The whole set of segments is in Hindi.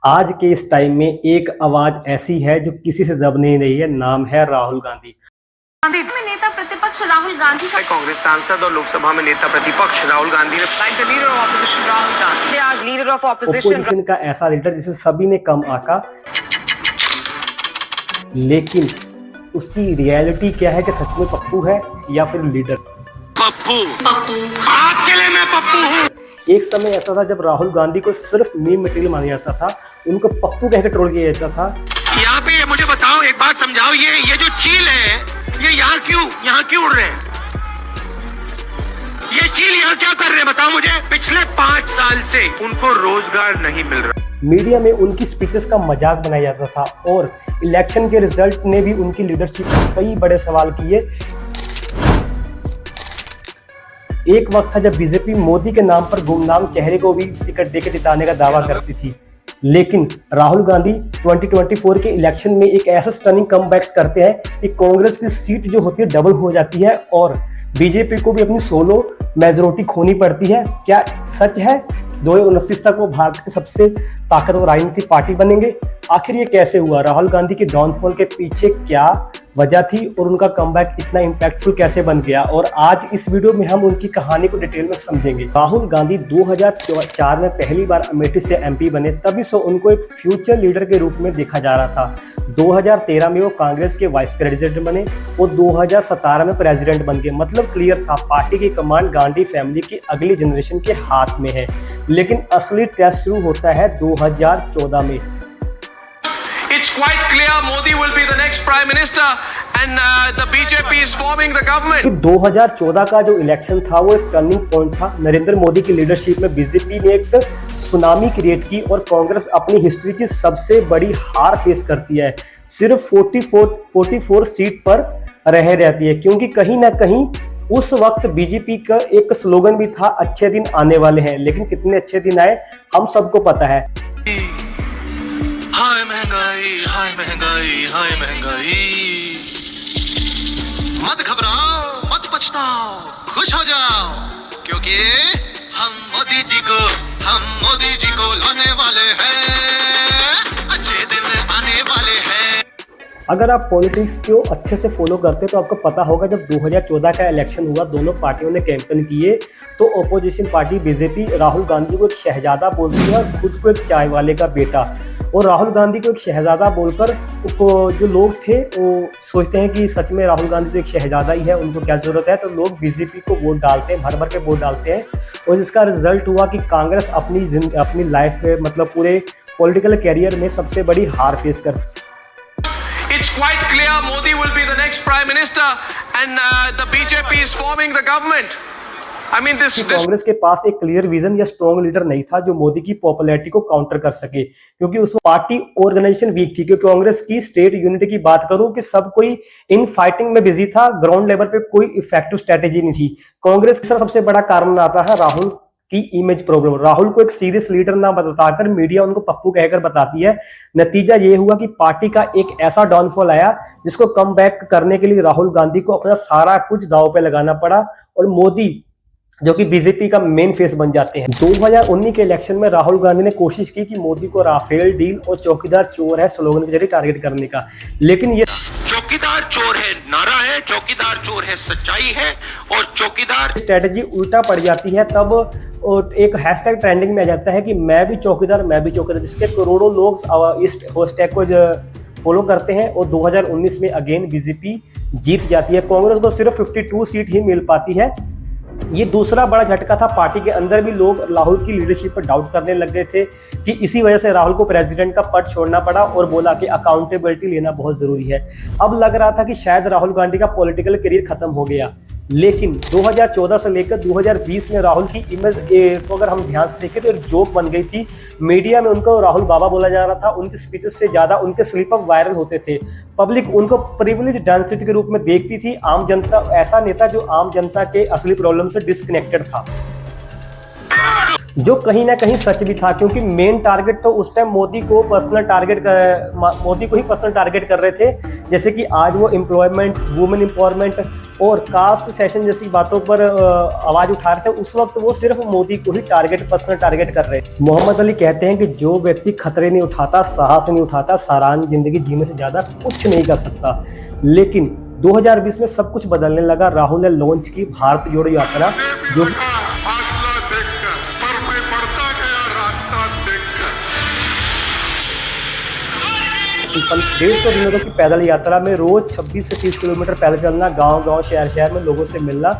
आज के इस टाइम में एक आवाज ऐसी है जो किसी से दब नहीं रही है, नाम है राहुल गांधी। में नेता प्रतिपक्ष राहुल गांधी का कांग्रेस सांसद और लोकसभा में नेता प्रतिपक्ष राहुल गांधी ओपोजिशन का ऐसा लीडर जिसे सभी ने कम आंका, लेकिन उसकी रियलिटी क्या है कि सच में पप्पू है या फिर लीडर। पप्पू आपके लिए मैं पप्पू हूँ। एक समय ऐसा था जब राहुल गांधी को सिर्फ मीम मटेरियल माना जाता था, उनको पप्पू कहकर ट्रोल किया जाता था। यहाँ पे मुझे बताओ, एक बात समझाओ, ये जो चील है ये यहाँ क्यों उड़ रहे हैं? ये चील यहाँ क्या कर रहे हैं बताओ मुझे? पिछले 5 साल से उनको रोजगार नहीं मिल रहा। मीडिया में उनकी स्पीचेस का मजाक बनाया जाता था और इलेक्शन के रिजल्ट ने भी उनकी लीडरशिप पर कई बड़े सवाल किए। एक वक्त था जब बीजेपी मोदी के नाम पर गुमनाम चेहरे को भी टिकट देकर जिताने का दावा करती थी, लेकिन राहुल गांधी 2024 के इलेक्शन में एक ऐसा स्टनिंग कमबैक्स करते हैं कि कांग्रेस की सीट जो होती है डबल हो जाती है और बीजेपी को भी अपनी सोलो मेजोरिटी खोनी पड़ती है। क्या सच है 2029 तक वो भारत के सबसे ताकतवर राजनीतिक पार्टी बनेंगे? आखिर ये कैसे हुआ? राहुल गांधी के डाउनफॉल के पीछे क्या वजह थी और उनका कमबैक इतना इम्पैक्टफुल कैसे बन गया? और आज इस वीडियो में हम उनकी कहानी को डिटेल में समझेंगे। राहुल गांधी 2004 में पहली बार अमेठी से एमपी बने, तभी से उनको एक फ्यूचर लीडर के रूप में देखा जा रहा था। 2013 में वो कांग्रेस के वाइस प्रेसिडेंट बने और 2017 में प्रेसिडेंट बन गए। मतलब क्लियर था, पार्टी की कमांड गांधी फैमिली की अगली जनरेशन के हाथ में है। लेकिन असली टेस्ट शुरू होता है 2014 में। It's quite clear Modi will be the next prime minister and the BJP is forming the government. 2014 का जो इलेक्शन था वो एक टर्निंग पॉइंट था। नरेंद्र मोदी की लीडरशिप में बीजेपी ने एक सुनामी क्रिएट की और कांग्रेस अपनी हिस्ट्री की सबसे बड़ी हार फेस करती है। सिर्फ 44 सीट पर रह रहती है, क्योंकि कहीं ना कहीं उस वक्त बीजेपी का एक स्लोगन भी था, अच्छे दिन आने वाले हैं। लेकिन कितने अच्छे दिन आए हम सबको पता है। हाय महंगाई, हाय महंगाई, हाय महंगाई। मत घबराओ, मत पछताओ, खुश हो जाओ, क्योंकि हम मोदी जी को लाने वाले हैं, अच्छे दिन आने वाले हैं। अगर आप पॉलिटिक्स को अच्छे से फॉलो करते हैं तो आपको पता होगा, जब 2014 का इलेक्शन हुआ, दोनों पार्टियों ने कैंपेन किए, तो opposition party BJP Rahul Gandhi को एक शहजादा बोलती है और खुद को एक चाय वाले का बेटा। और राहुल गांधी को एक शहजादा बोलकर जो लोग थे वो सोचते हैं कि सच में राहुल गांधी तो एक शहजादा ही है, उनको क्या जरूरत है। तो लोग बीजेपी को वोट डालते हैं, भर भर के वोट डालते हैं और जिसका रिजल्ट हुआ कि कांग्रेस अपनी लाइफ में, मतलब पूरे पॉलिटिकल कैरियर में सबसे बड़ी हार फेस कर। It's quite clear Modi will be the next prime minister and the BJP is forming the government. I mean this Congress के पास एक क्लियर विजन या स्ट्रॉन्ग लीडर नहीं था जो मोदी की पॉपुलैरिटी को काउंटर कर सके, क्योंकि उस पार्टी ऑर्गेनाइजेशन वीक थी। क्योंकि कांग्रेस की स्टेट यूनिटी की बात करूं कि सब कोई इन फाइटिंग में बिजी था, ग्राउंड लेवल पे कोई इफेक्टिव स्ट्रेटेजी नहीं थी। कांग्रेस का सबसे बड़ा कारण आता है राहुल की इमेज प्रॉब्लम। राहुल को एक सीरियस लीडर ना बताकर मीडिया उनको पप्पू कहकर बताती है। नतीजा ये हुआ कि पार्टी का एक ऐसा डाउनफॉल आया जिसको कम बैक करने के लिए राहुल गांधी को अपना सारा कुछ दांव पे लगाना पड़ा और मोदी जो कि बीजेपी का मेन फेस बन जाते हैं। 2019 के इलेक्शन में राहुल गांधी ने कोशिश की कि मोदी को राफेल डील और चौकीदार चोर है स्लोगन के जरिए टारगेट करने का, लेकिन ये चौकीदार चोर है नारा है, चौकीदार चोर है सच्चाई है और चौकीदार स्ट्रेटेजी उल्टा पड़ जाती है। तब एक हैशटैग ट्रेंडिंग में आ जाता है कि मैं भी चौकीदार, जिसके करोड़ों लोग इस हैशटैग को फॉलो करते हैं और 2019 में अगेन बीजेपी जीत जाती है। कांग्रेस को सिर्फ 52 सीट ही मिल पाती है। ये दूसरा बड़ा झटका था। पार्टी के अंदर भी लोग राहुल की लीडरशिप पर डाउट करने लग गए थे कि इसी वजह से राहुल को प्रेसिडेंट का पद छोड़ना पड़ा और बोला कि अकाउंटेबिलिटी लेना बहुत जरूरी है। अब लग रहा था कि शायद राहुल गांधी का पॉलिटिकल करियर खत्म हो गया, लेकिन 2014 से लेकर 2020 में राहुल की इमेज को अगर हम ध्यान से देखें तो एक जोक बन गई थी। मीडिया में उनको राहुल बाबा बोला जा रहा था, उनकी स्पीचेस से ज्यादा उनके स्लिप अप वायरल होते थे। पब्लिक उनको प्रिविलेज डेंसिटी के रूप में देखती थी। आम जनता, ऐसा नेता जो आम जनता के असली प्रॉब्लम से डिस्कनेक्टेड था, जो कहीं ना कहीं सच भी था, क्योंकि मेन टारगेट तो उस टाइम मोदी को ही पर्सनल टारगेट कर रहे थे। जैसे कि आज वो एम्प्लॉयमेंट, वुमेन एम्पावरमेंट, और कास्ट सेशन जैसी बातों पर आवाज उठा रहे थे, उस वक्त वो सिर्फ मोदी को ही पर्सनल टारगेट कर रहे थे। मोहम्मद अली कहते हैं कि जो व्यक्ति खतरे नहीं उठाता, साहस नहीं उठाता, सारांश जिंदगी जीने से ज्यादा कुछ नहीं कर सकता। लेकिन 2020 में सब कुछ बदलने लगा। राहुल ने लॉन्च की भारत जोड़ो यात्रा, जो सिंपल 150 दिनों की पैदल यात्रा में रोज 26 से 30 किलोमीटर पैदल चलना, गांव-गांव, शहर-शहर में लोगों से मिलना,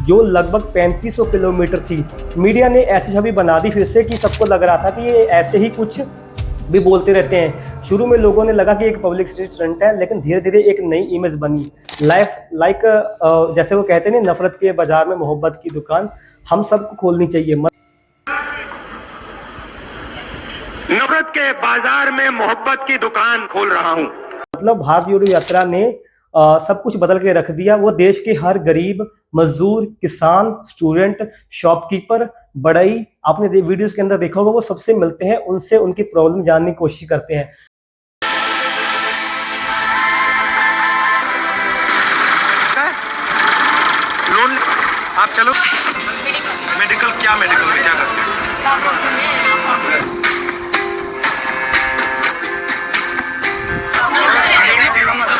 जो लगभग 3500 किलोमीटर थी। मीडिया ने ऐसी छवि बना दी फिर से कि सबको लग रहा था कि ये ऐसे ही कुछ भी बोलते रहते हैं। शुरू में लोगों ने लगा कि एक पब्लिक स्टंट है, लेकिन धीरे धीरे एक नई इमेज बनी। जैसे वो कहते हैं, नफरत के बाजार में मोहब्बत की दुकान हम सबको खोलनी चाहिए। नफरत के बाजार में मोहब्बत की दुकान खोल रहा हूं। मतलब भारत जोड़ो यात्रा ने सब कुछ बदल के रख दिया। वो देश के हर गरीब, मजदूर, किसान, स्टूडेंट, शॉपकीपर, बढ़ई, आपने वीडियोस के अंदर देखा होगा, वो सबसे मिलते हैं, उनसे उनकी प्रॉब्लम जानने की कोशिश करते हैं। लोन आप चलो मेडिकल क्या करते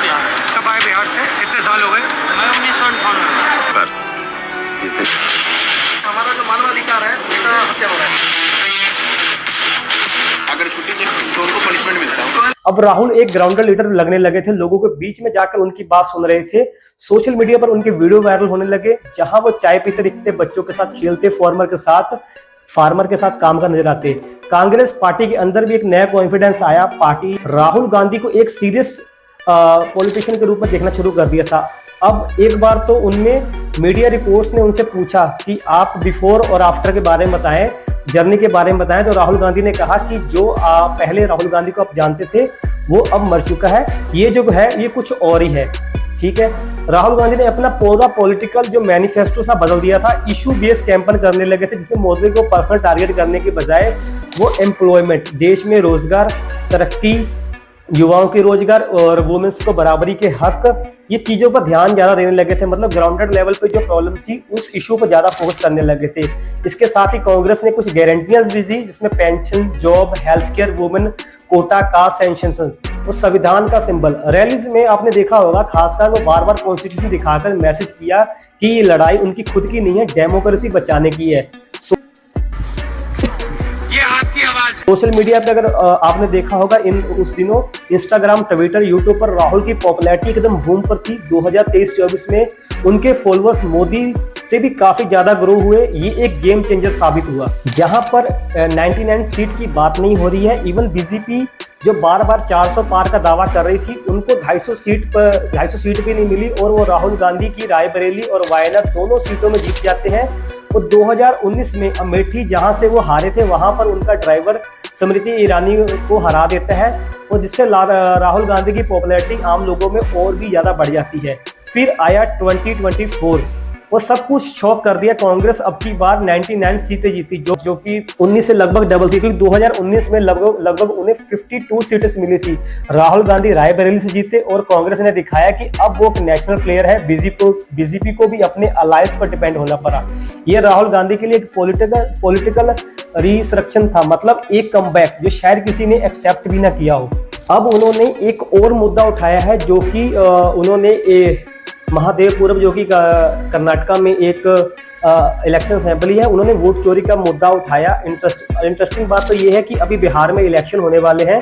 हैं? कब आए बिहार से? कितने साल हो गए? मैं 1998 हमारा जो मानवाधिकार है उसका हत्या हो रहा है। अगर छुट्टी चाहिए तो उनको पनिशमेंट मिलता है। अब राहुल एक ग्राउंडर लीडर लगने लगे थे, लोगों के बीच में जाकर उनकी बात सुन रहे थे। सोशल मीडिया पर उनके वीडियो वायरल होने लगे, जहां वो चाय पीते दिखते, बच्चों के साथ खेलते, फार्मर के साथ काम कर नजर आते। कांग्रेस पार्टी के अंदर भी एक नया कॉन्फिडेंस आया। पार्टी राहुल गांधी को एक सीरियस पॉलिटिशियन के रूप में देखना शुरू कर दिया था। अब एक बार तो उनमें मीडिया रिपोर्ट्स ने उनसे पूछा कि आप बिफोर और आफ्टर के बारे में बताएं, जर्नी के बारे में बताएं। तो राहुल गांधी ने कहा कि जो पहले राहुल गांधी को आप जानते थे वो अब मर चुका है, ये जो है ये कुछ और ही है। ठीक है, राहुल गांधी ने अपना पूरा पॉलिटिकल जो मैनिफेस्टो सा बदल दिया था। इशू बेस्ड कैंपेन करने लगे थे, जिसमें मोदी को पर्सनल टारगेट करने के बजाय वो एम्प्लॉयमेंट, देश में रोजगार, तरक्की, युवाओं के रोजगार और वुमेन्स को बराबरी के हक, ये चीजों पर ध्यान ज्यादा देने लगे थे। मतलब ग्राउंडेड लेवल पे जो प्रॉब्लम थी उस इशू पर ज्यादा फोकस करने लगे थे। इसके साथ ही कांग्रेस ने कुछ गारंटियां भी दी, जिसमें pension, job, health care, women quota, caste census, वो संविधान का सिंबल। रैलीज में आपने देखा होगा, खासकर वो बार बार कॉन्स्टिट्यूशन दिखाकर मैसेज किया कि ये लड़ाई उनकी खुद की नहीं है, डेमोक्रेसी बचाने की है। सोशल मीडिया पे अगर आपने देखा होगा उस दिनों इंस्टाग्राम, ट्विटर, यूट्यूब पर राहुल की पॉपुलैरिटी एकदम बूम पर थी। 2023-24 में उनके फॉलोअर्स मोदी से भी काफी ज्यादा ग्रो हुए। ये एक गेम चेंजर साबित हुआ। जहां पर 99 सीट की बात नहीं हो रही है, इवन बीजेपी जो बार बार 400 पार का दावा कर रही थी, उनको 250 सीट भी नहीं मिली और वो राहुल गांधी की रायबरेली और वायनाड दोनों सीटों में जीत जाते हैं। वो 2019 में अमेठी, जहां से वो हारे थे, वहां पर उनका ड्राइवर स्मृति ईरानी को हरा देता है और जिससे राहुल गांधी की पॉपुलैरिटी आम लोगों में और भी ज्यादा बढ़ जाती है। फिर आया 2024, वो सब कुछ शॉक कर दिया। कांग्रेस अब की बार 99 सीटें जीती, जो कि 19 से लगभग डबल थी, क्योंकि 2019 में लगभग उन्हें 52 सीटें मिली थी। राहुल गांधी रायबरेली से जीते और कांग्रेस ने दिखाया कि अब वो एक नेशनल प्लेयर है। बीजेपी को भी अपने अलायंस पर डिपेंड होना पड़ा। ये राहुल गांधी के लिए एक पॉलिटिकल रिसरेक्शन था, मतलब एक कमबैक जो शायद किसी ने एक्सेप्ट भी ना किया हो। अब उन्होंने एक और मुद्दा उठाया है, जो कि उन्होंने महादेवपुरम, जो कि कर्नाटका में एक इलेक्शन असेंबली है, उन्होंने वोट चोरी का मुद्दा उठाया। इंटरेस्टिंग बात तो ये है कि अभी बिहार में इलेक्शन होने वाले हैं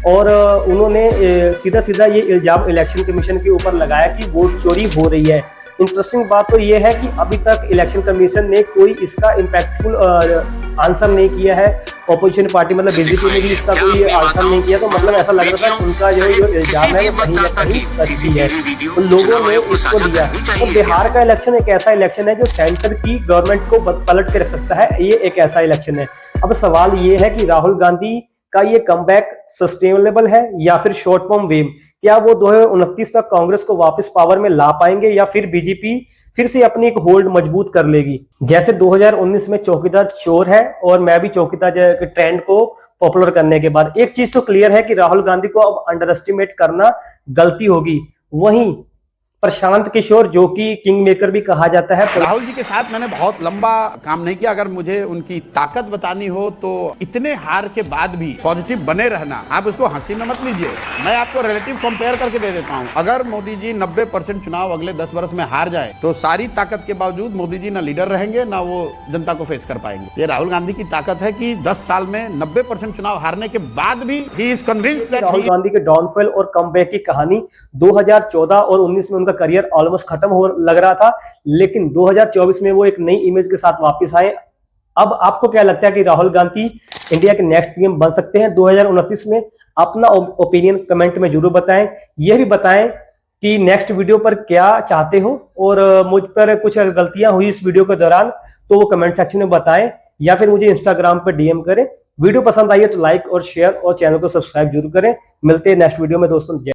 और उन्होंने सीधा ये इल्जाम इलेक्शन कमीशन के ऊपर लगाया कि वोट चोरी हो रही है। इंटरेस्टिंग बात तो ये है कि अभी तक इलेक्शन कमीशन ने कोई इसका इम्पैक्टफुल आंसर नहीं किया है। ऑपोजिशन पार्टी मतलब बीजेपी ने भी इसका कोई आंसर नहीं किया, तो मतलब ऐसा लग रहा था कि उनका जो इल्जाम है वो कहीं ना कहीं सच भी है, तो लोगों ने इसको दिया। तो बिहार का इलेक्शन एक ऐसा इलेक्शन है जो सेंटर की गवर्नमेंट को पलट के रख सकता है। ये एक ऐसा इलेक्शन है। अब सवाल ये है कि राहुल गांधी का ये कमबैक सस्टेनेबल है या फिर शॉर्ट टर्म वेव? क्या वो 2029 तक कांग्रेस को वापस पावर में ला पाएंगे या फिर बीजेपी फिर से अपनी एक होल्ड मजबूत कर लेगी? जैसे 2019 में चौकीदार चोर है और मैं भी चौकीदार के ट्रेंड को पॉपुलर करने के बाद एक चीज तो क्लियर है कि राहुल गांधी को अब अंडर एस्टिमेट करना गलती होगी। वहीं प्रशांत किशोर, जो कि किंग मेकर भी कहा जाता है। राहुल जी के साथ मैंने बहुत लंबा काम नहीं किया। अगर मुझे उनकी ताकत बतानी हो तो इतने हार के बाद भी पॉजिटिव बने रहना, आप उसको हंसी में मत लीजिए। मैं आपको रिलेटिव कंपेयर करके दे देता हूं। अगर मोदी जी 90% चुनाव अगले 10 वर्ष में हार जाए तो सारी ताकत के बावजूद मोदी जी ना लीडर रहेंगे, ना वो जनता को फेस कर पाएंगे। ये राहुल गांधी की ताकत है कि 10 साल में 90% चुनाव हारने के बाद भी he is convinced that Rahul Gandhi के डाउनफॉल और कमबैक की कहानी 2014 और 19 में उनका करियर ऑलमोस्ट खत्म हो लग रहा था, लेकिन 2024 में वो एक नई इमेज के साथ वापस आए। अब आपको क्या लगता है कि राहुल गांधी इंडिया के नेक्स्ट पीएम बन सकते हैं 2029 में? अपना ओपिनियन कमेंट में जरूर बताएं। यह भी बताएं कि नेक्स्ट वीडियो पर क्या चाहते हो, और मुझ पर कुछ गलतियां हुई इस वीडियो के दौरान तो वो कमेंट सेक्शन में बताएं, या फिर मुझे इंस्टाग्राम पर डीएम करें। वीडियो पसंद आई है तो लाइक और शेयर और चैनल को सब्सक्राइब जरूर करें। मिलते हैं नेक्स्ट वीडियो में दोस्तों।